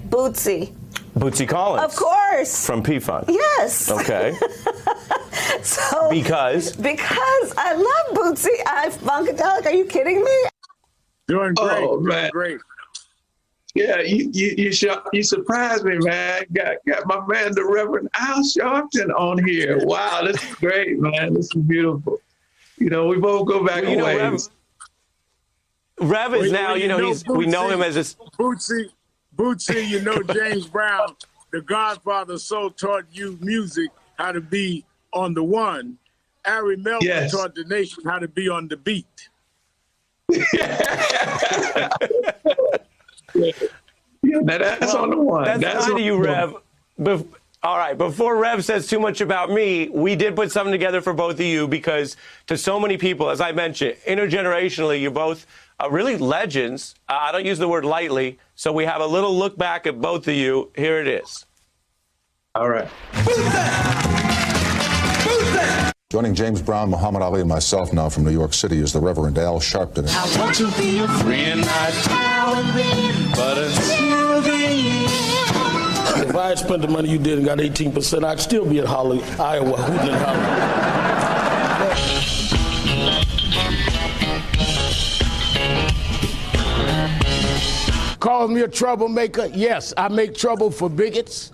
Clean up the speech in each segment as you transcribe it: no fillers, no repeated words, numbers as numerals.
Bootsy. Bootsy Collins. Of course. From P-Funk. Yes. Okay. So Because I love Bootsy. I'm funkadelic. Are you kidding me? Doing great. Oh, man. Great. Yeah, you surprised me, man. Got my man, the Reverend Al Sharpton, on here. Wow, this is great, man. This is beautiful. You know, we both go back a ways. Rev is now, we know him as a... Bootsy, you know James Brown, the Godfather soul, taught you music, how to be on the one. Ari Melber taught the nation how to be on the beat. Now that's on the one. That's kind of you, Rev. All right, before Rev says too much about me, we did put something together for both of you because to so many people, as I mentioned, intergenerationally, you're both really legends. I don't use the word lightly, so we have a little look back at both of you. Here it is. All right. Joining James Brown, Muhammad Ali, and myself now from New York City is the Reverend Al Sharpton. I want to be a friend, not but until then. If I had spent the money you did and got 18%, I'd still be at Iowa, hooting and hollering. Call me a troublemaker? Yes, I make trouble for bigots.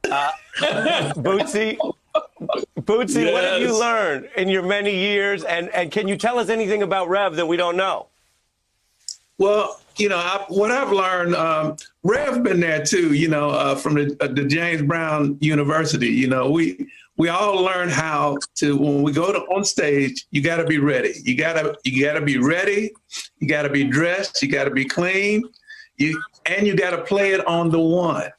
Bootsy, what have you learned in your many years? And can you tell us anything about Rev that we don't know? Well, what I've learned, Rev been there too, from the James Brown University. We all learn how to, when we go on stage, you got to be ready. You got to be ready. You got to be dressed. You got to be clean. And you got to play it on the one.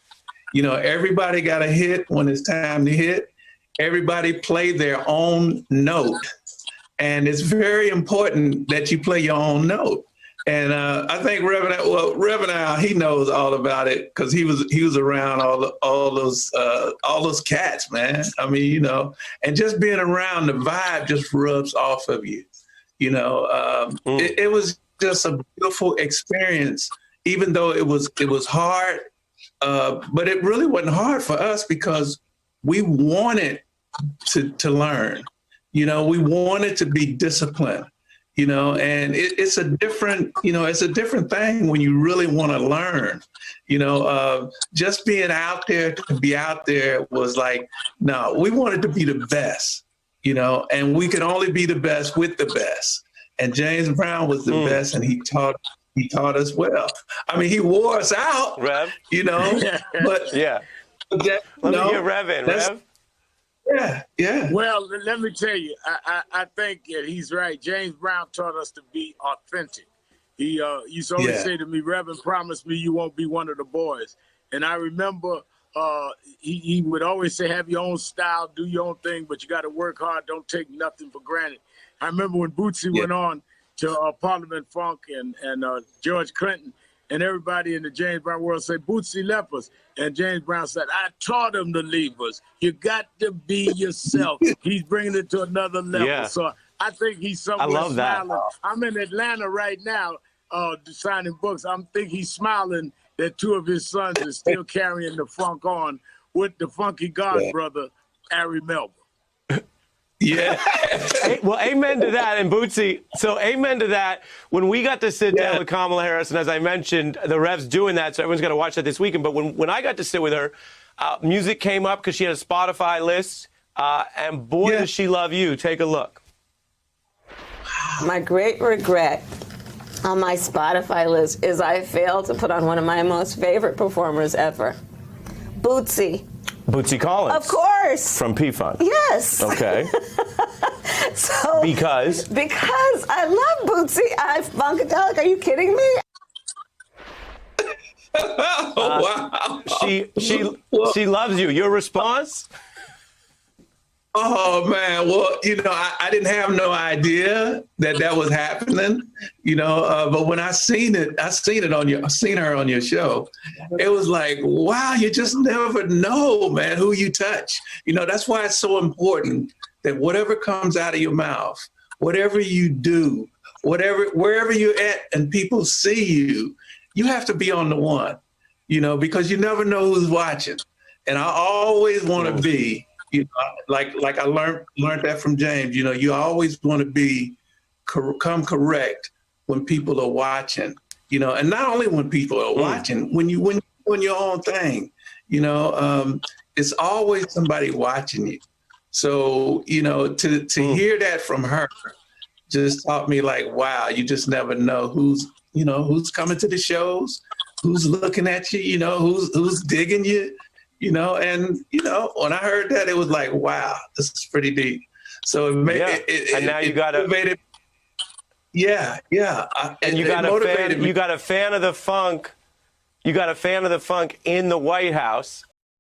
Everybody got to hit when it's time to hit. Everybody play their own note. And it's very important that you play your own note. And I think Reverend Al, he knows all about it because he was around all those cats, man. I mean, and just being around, the vibe just rubs off of you. It was just a beautiful experience, even though it was hard. But it really wasn't hard for us because we wanted to learn. We wanted to be disciplined. And it's a different thing when you really want to learn. Just being out there to be out there was like, no, we wanted to be the best, and we could only be the best with the best. And James Brown was the best, and he taught us well. I mean, he wore us out, Rev. But yeah. Let me get Rev in, Rev. Yeah. Well, let me tell you, I think he's right. James Brown taught us to be authentic. He used to always say to me, Reverend, promise me you won't be one of the boys. And I remember he would always say, have your own style, do your own thing, but you got to work hard. Don't take nothing for granted. I remember when Bootsy went on to Parliament Funk and George Clinton, and everybody in the James Brown world say, Bootsy left us. And James Brown said, I taught him to leave us. You got to be yourself. He's bringing it to another level. Yeah. So I think he's somewhere smiling. That. I'm in Atlanta right now signing books. I think he's smiling that two of his sons are still carrying the funk on with the funky God brother, Ari Melber. Yeah. Well, amen to that. And Bootsy, so amen to that. When we got to sit down with Kamala Harris, and as I mentioned, the Rev's doing that, so everyone's got to watch that this weekend. But when I got to sit with her, music came up because she had a Spotify list. And boy, does she love you. Take a look. My great regret on my Spotify list is I failed to put on one of my most favorite performers ever, Bootsy. Bootsy Collins. Of course. From P-Funk. Yes. Okay. So Because I love Bootsy. I'm funkadelic. Are you kidding me? Wow. She loves you. Your response? Oh man, well, I didn't have no idea that was happening, but when I seen her on your show, it was like, wow, you just never know, man, who you touch. That's why it's so important that whatever comes out of your mouth, whatever you do, wherever you're at and people see you, you have to be on the one, you know, because you never know who's watching. And I always want to be, you know, like I learned that from James. You know, you always want to be come correct when people are watching. You know, and not only when people are watching, when you're doing your own thing. You know, it's always somebody watching you. So, you know, to hear that from her just taught me, like, wow, you just never know who's coming to the shows, who's looking at you, you know, who's digging you, you know. And, you know, when I heard that, it was like, wow, this is pretty deep. So it made and now you got to. Yeah. And you got a fan of the funk. You got a fan of the funk in the White House.